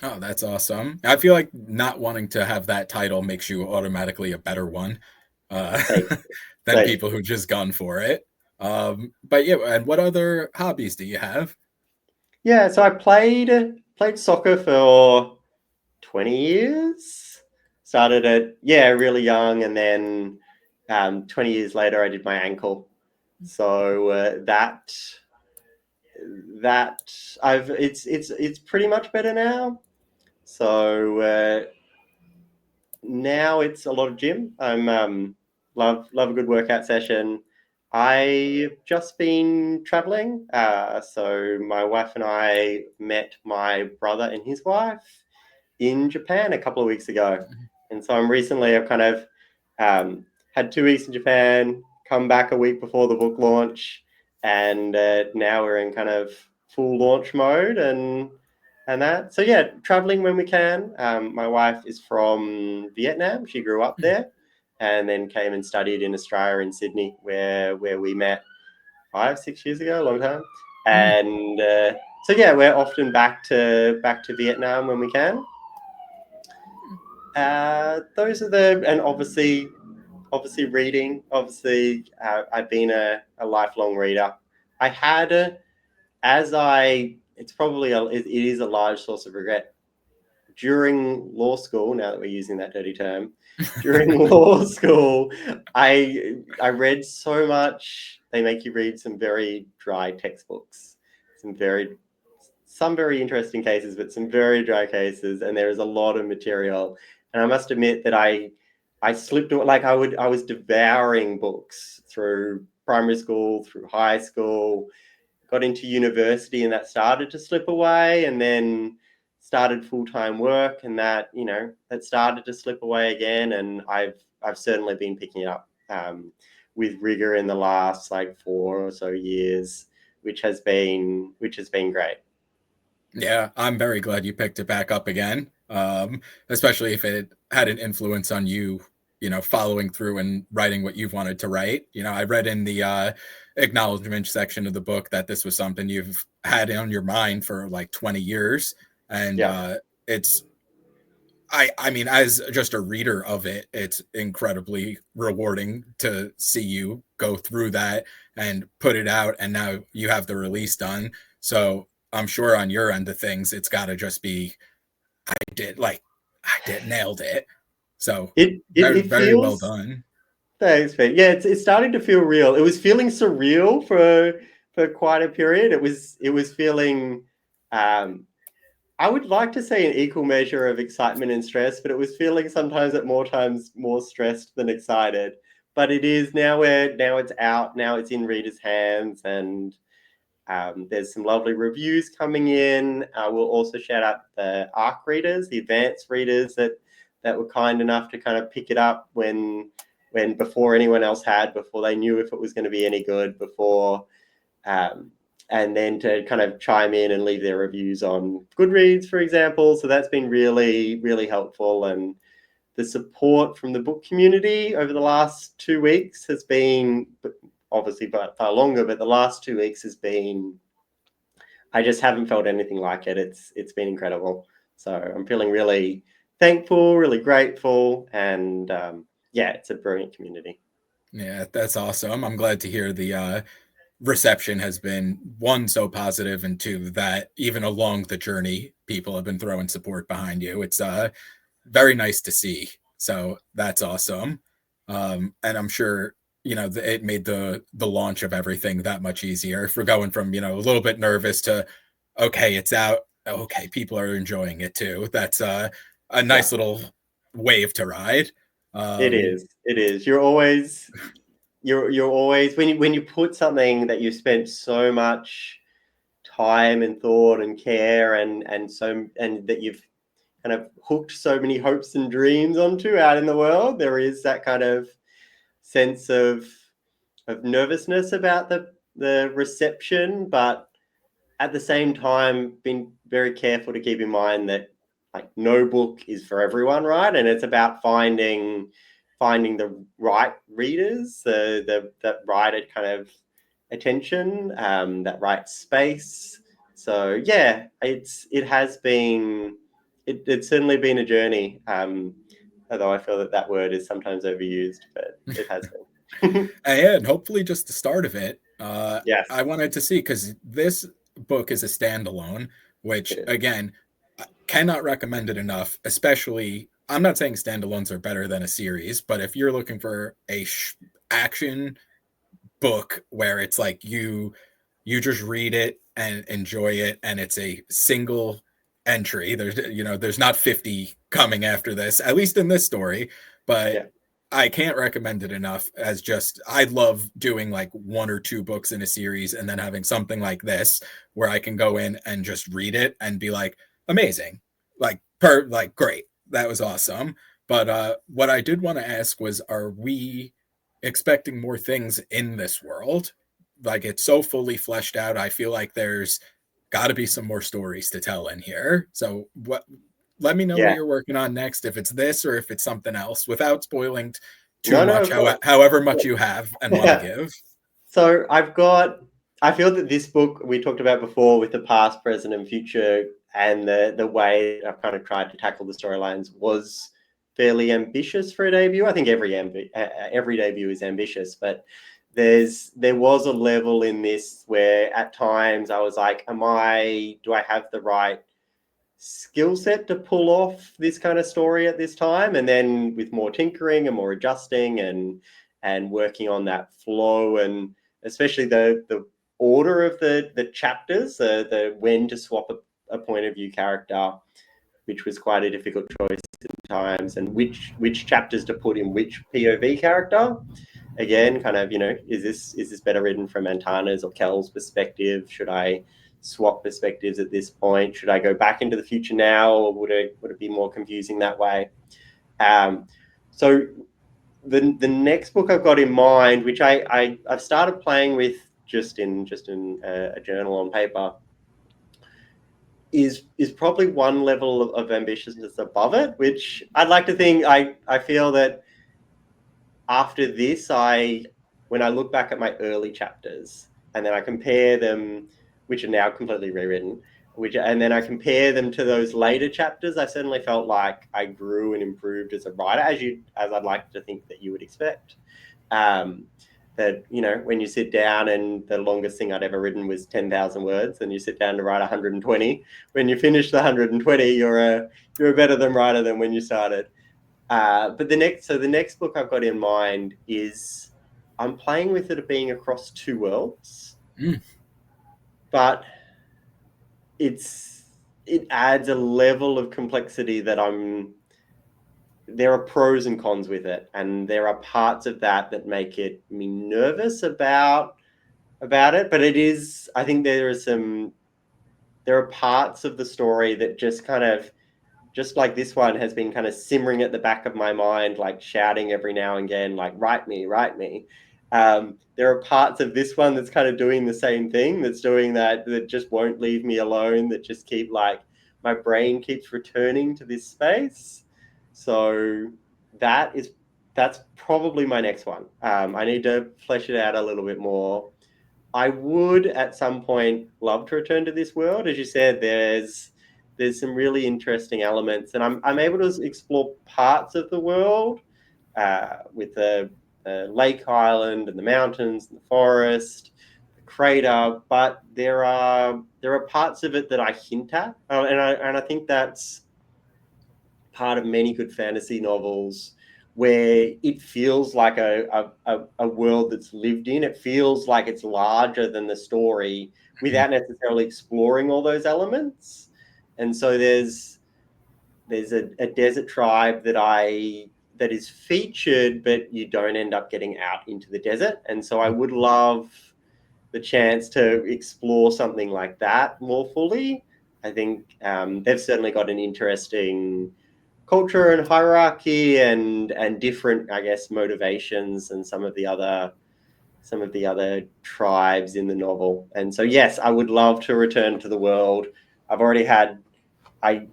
Oh, that's awesome. I feel like not wanting to have that title makes you automatically a better one uh, than Thanks. people who just gone for it. But yeah, and what other hobbies do you have? Yeah, so I played soccer for 20 years. Started at really young, and then 20 years later I did my ankle. So that I've it's pretty much better now. So now it's a lot of gym. I'm love a good workout session. I've just been traveling. So my wife and I met my brother and his wife in Japan a couple of weeks ago. And so I've kind of had 2 weeks in Japan, come back a week before the book launch, and now we're in kind of full launch mode and that. So yeah, traveling when we can. My wife is from Vietnam. She grew up there and then came and studied in Australia, in Sydney, where we met 5-6 years ago, a long time. And so yeah, we're often back to Vietnam when we can. Those are and obviously reading. Obviously, I've been a lifelong reader. I had, it's probably it is a large source of regret, during law school, now that we're using that dirty term, during law school, I read so much. They make you read some very dry textbooks, some very interesting cases, but some very dry cases, and there is a lot of material. And I must admit that I slipped, like I was devouring books through primary school, through high school, got into university, and that started to slip away, and then started full-time work, and that started to slip away again. And I've certainly been picking it up with rigor in the last like 4 or so years, which has been great. Yeah, I'm very glad you picked it back up again, especially if it had an influence on you, following through and writing what you've wanted to write. I read in the acknowledgement section of the book that this was something you've had on your mind for like 20 years. And it's, I mean, as just a reader of it, it's incredibly rewarding to see you go through that and put it out. And now you have the release done. So I'm sure on your end of things, it's got to just be, I did nailed it. So it very, feels, very well done. Thanks, man. Yeah, it's starting to feel real. It was feeling surreal for quite a period. It was feeling, I would like to say, an equal measure of excitement and stress, but it was feeling sometimes at more times more stressed than excited. But it is now it's out, now it's in readers' hands, and there's some lovely reviews coming in. We'll also shout out the ARC readers, the advanced readers that were kind enough to kind of pick it up when before anyone else had, before they knew if it was going to be any good, before and then to kind of chime in and leave their reviews on Goodreads, for example. So that's been really, really helpful. And the support from the book community over the last 2 weeks has been, obviously far longer, but the last 2 weeks has been, I just haven't felt anything like it. It's been incredible. So I'm feeling really thankful, really grateful, and it's a brilliant community. Yeah, that's awesome. I'm glad to hear the reception has been, one, so positive, and two, that even along the journey, people have been throwing support behind you. It's very nice to see. So that's awesome. And I'm sure, it made the launch of everything that much easier. If we're going from, a little bit nervous to, okay, it's out. Okay, people are enjoying it too. That's a nice little wave to ride. It is. You're always when you put something that you've spent so much time and thought and care and that you've kind of hooked so many hopes and dreams onto out in the world, there is that kind of sense of nervousness about the reception, but at the same time being very careful to keep in mind that like no book is for everyone, right? And it's about finding the right readers, that right kind of attention, that right space. So yeah, it's certainly been a journey. Although I feel that word is sometimes overused, but it has been. And hopefully just the start of it. Yes. I wanted to see, because this book is a standalone, which again, cannot recommend it enough. Especially, I'm not saying standalones are better than a series, but if you're looking for a action book where it's like you just read it and enjoy it, and it's a single entry, there's not 50 coming after this, at least in this story. But I can't recommend it enough. As just, I love doing like 1 or 2 books in a series, and then having something like this where I can go in and just read it and be like, amazing, like great, that was awesome. But what I did want to ask was, are we expecting more things in this world? Like, it's so fully fleshed out. I feel like there's got to be some more stories to tell in here. So let me know what you're working on next, if it's this or if it's something else, without spoiling too much, however much you have and want to give. So I feel that this book we talked about before, with the past, present, and future, and the way I've kind of tried to tackle the storylines, was fairly ambitious for a debut. I think every debut is ambitious, but there was a level in this where at times I was like, do I have the right skill set to pull off this kind of story at this time. And then with more tinkering and more adjusting and working on that flow, and especially the order of the chapters, the when to swap a point of view character, which was quite a difficult choice at times, and which chapters to put in which POV character. Again, kind of, is this better written from Antana's or Kel's perspective? Should I swap perspectives at this point? Should I go back into the future now, or would it be more confusing that way? So the next book I've got in mind, which I've started playing with just in a journal on paper, is probably one level of ambitiousness above it, which I'd like to think I feel that after this, when I look back at my early chapters and then I compare them, which are now completely rewritten, and then I compare them to those later chapters, I certainly felt like I grew and improved as a writer, as I'd like to think that you would expect. That, when you sit down, and the longest thing I'd ever written was 10,000 words, and you sit down to write 120. When you finish the 120, you're a better than writer than when you started. But the next book I've got in mind is, I'm playing with it being across two worlds, but it adds a level of complexity that there are pros and cons with it, and there are parts of that make me nervous about it. But I think there are parts of the story that just like this one has been kind of simmering at the back of my mind, like shouting every now and again, like, write me. There are parts of this one that's kind of doing the same thing, that's doing that just won't leave me alone, that just keep, like, my brain keeps returning to this space. So that's probably my next one. I need to flesh it out a little bit more. I would at some point love to return to this world. As you said, there's some really interesting elements, and I'm able to explore parts of the world with the lake island and the mountains and the forest, the crater, but there are parts of it that I hint at, and I think that's part of many good fantasy novels, where it feels like a world that's lived in. It feels like it's larger than the story without necessarily exploring all those elements. And so there's a desert tribe that is featured, but you don't end up getting out into the desert. And so I would love the chance to explore something like that more fully. I think they've certainly got an interesting culture and hierarchy and different, I guess, motivations than some of the other tribes in the novel. And so, yes, I would love to return to the world. I've already had a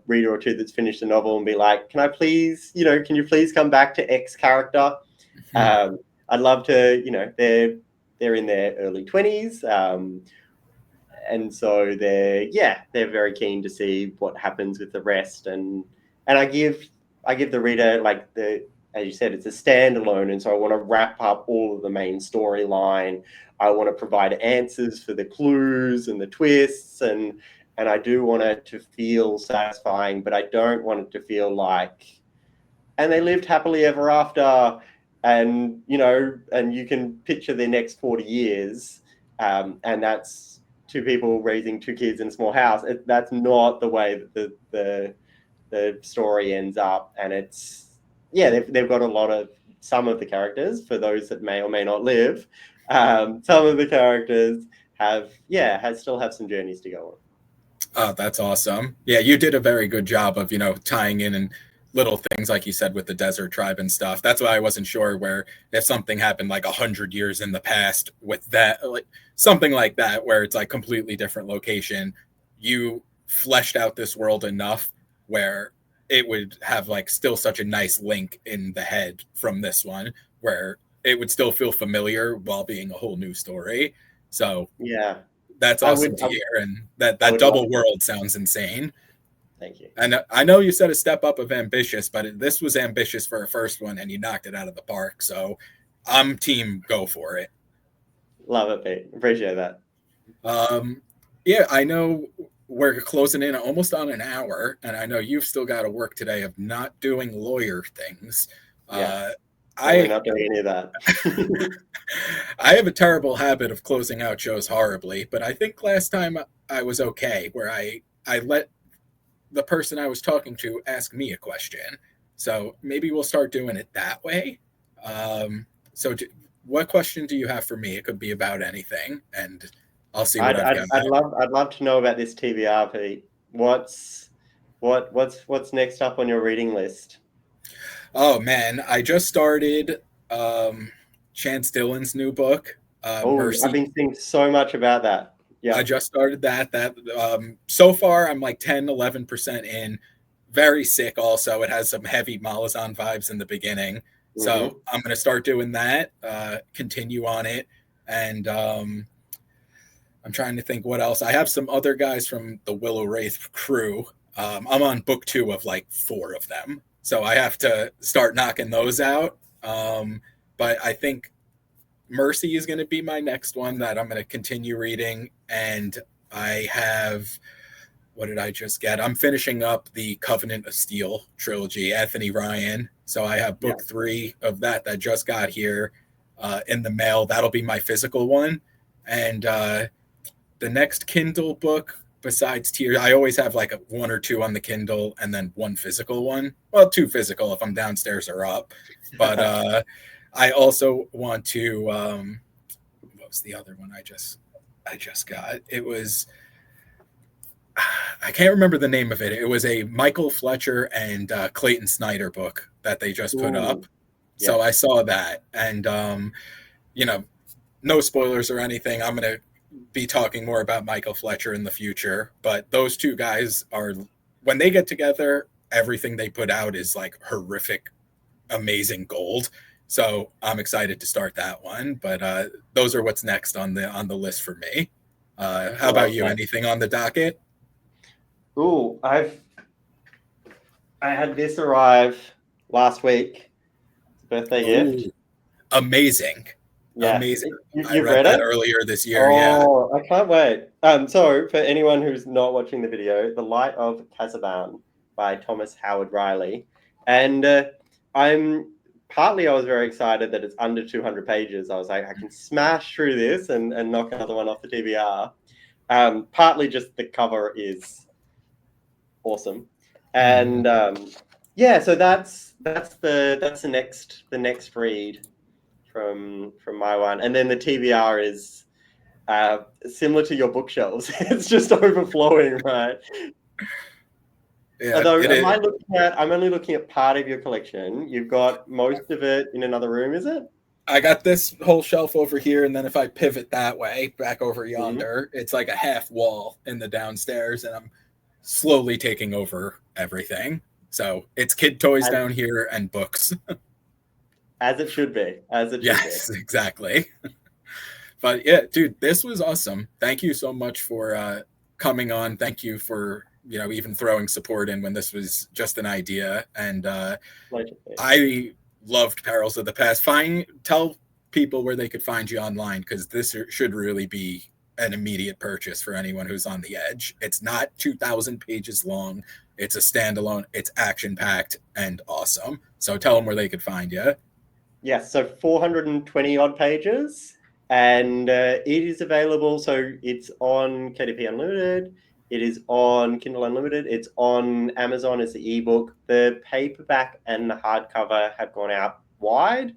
reader or two that's finished the novel and be like, can you please come back to X character? I'd love to. They're in their early 20s. And so they're very keen to see what happens with the rest, and I give the reader, like, as you said, it's a standalone, and so I want to wrap up all of the main storyline. I want to provide answers for the clues and the twists, and I do want it to feel satisfying, but I don't want it to feel like, and they lived happily ever after, and you can picture their next 40 years, and that's two people raising two kids in a small house. That's not the way that the story ends up. And they've got a lot of, some of the characters, for those that may or may not live, some of the characters still have some journeys to go on. Oh, that's awesome. Yeah, you did a very good job of, tying in and little things, like you said, with the desert tribe and stuff. That's why I wasn't sure where, if something happened like 100 years in the past with that, like something like that, where it's like completely different location, you fleshed out this world enough where it would have like still such a nice link in the head from this one, where it would still feel familiar while being a whole new story. So yeah, that's awesome to hear. And that double world sounds insane. Thank you. And I know you said a step up of ambitious, but this was ambitious for a first one, and you knocked it out of the park. So I'm team go for it. Love it, Pete. Appreciate that. Yeah, I know we're closing in almost on an hour, and I know you've still got to work today of not doing lawyer things. Yes. We're I not doing any of that. I have a terrible habit of closing out shows horribly, but I think last time I was okay, where I let the person I was talking to ask me a question. So maybe we'll start doing it that way. So, what question do you have for me? It could be about anything, and I'll see what I've got. I'd love to know about this TBR, Pete. What's next up on your reading list? Oh man, I just started Chance Dillon's new book, I've Mercy. been seeing so much about that. Yeah. I just started that. So far I'm like 10-11% in. Very sick also. It has some heavy Malazan vibes in the beginning. So I'm going to start doing that, continue on it. And I'm trying to think what else. I have some other guys from the Willow Wraith crew. I'm on book 2 of like 4 of them. So I have to start knocking those out. But I think Mercy is going to be my next one that I'm going to continue reading. And I have, what did I just get? I'm finishing up the Covenant of Steel trilogy, Anthony Ryan. So I have book 3 of that just got here in the mail. That'll be my physical one. And the next Kindle book besides Tears, I always have like 1 or 2 on the Kindle and then 1 physical one. Well, 2 physical if I'm downstairs or up. But I also want to what was the other one I just got? It was, I can't remember the name of it. It was a Michael Fletcher and Clayton Snyder book that they just put up. So I saw that, and no spoilers or anything. I'm going to be talking more about Michael Fletcher in the future, but those 2 guys are, when they get together, everything they put out is like horrific, amazing gold. So I'm excited to start that one. But those are what's next on the list for me. How about you? Anything on the docket? I had this arrive last week. It's a birthday gift. Amazing. Yeah. Amazing. You've read that it? earlier this year. I can't wait. So for anyone who's not watching the video, The Light of Kazaban by Thomas Howard Riley. And I was very excited that it's under 200 pages. I was like, I can smash through this and knock another one off the TBR. Partly just the cover is awesome. And so that's the next read from my one. And then the TBR is similar to your bookshelves. It's just overflowing, right? Yeah, although I'm only looking at part of your collection. You've got most of it in another room, is it? I got this whole shelf over here, and then if I pivot that way back over yonder, it's like a half wall in the downstairs, and I'm slowly taking over everything. So it's kid toys down here and books. As it should be. Yes, exactly. But yeah, dude, this was awesome. Thank you so much for coming on. Thank you for even throwing support in when this was just an idea. And I loved Perils of the Past. Tell people where they could find you online, because this should really be an immediate purchase for anyone who's on the edge. It's not 2,000 pages long. It's a standalone. It's action-packed and awesome. So tell them where they could find you. Yes, so 420 odd pages, and it is available. So it's on KDP Unlimited. It is on Kindle Unlimited. It's on Amazon as the ebook. The paperback and the hardcover have gone out wide,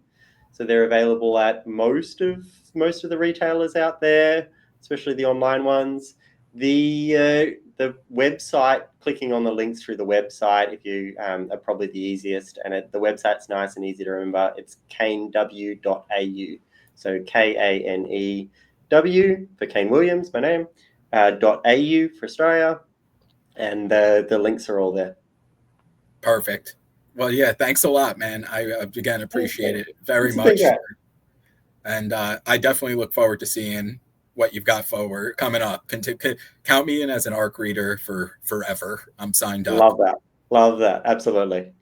so they're available at most of the retailers out there, especially the online ones. The website, clicking on the links through the website, if you are probably the easiest, and the website's nice and easy to remember. It's kanew.au. So KANEW for Kane Williams, my name. .au for Australia, and the links are all there. Perfect. Well, yeah, thanks a lot, man. I again appreciate it very much, and I definitely look forward to seeing what you've got coming up. Count me in as an ARC reader for forever. I'm signed up. Love that. Absolutely.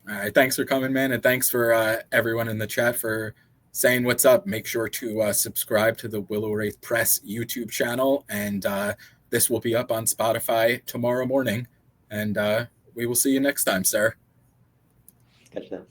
All right, thanks for coming, man, and thanks for everyone in the chat for saying what's up. Make sure to subscribe to the Willow Wraith Press YouTube channel, and this will be up on Spotify tomorrow morning, and we will see you next time, sir. Catch that.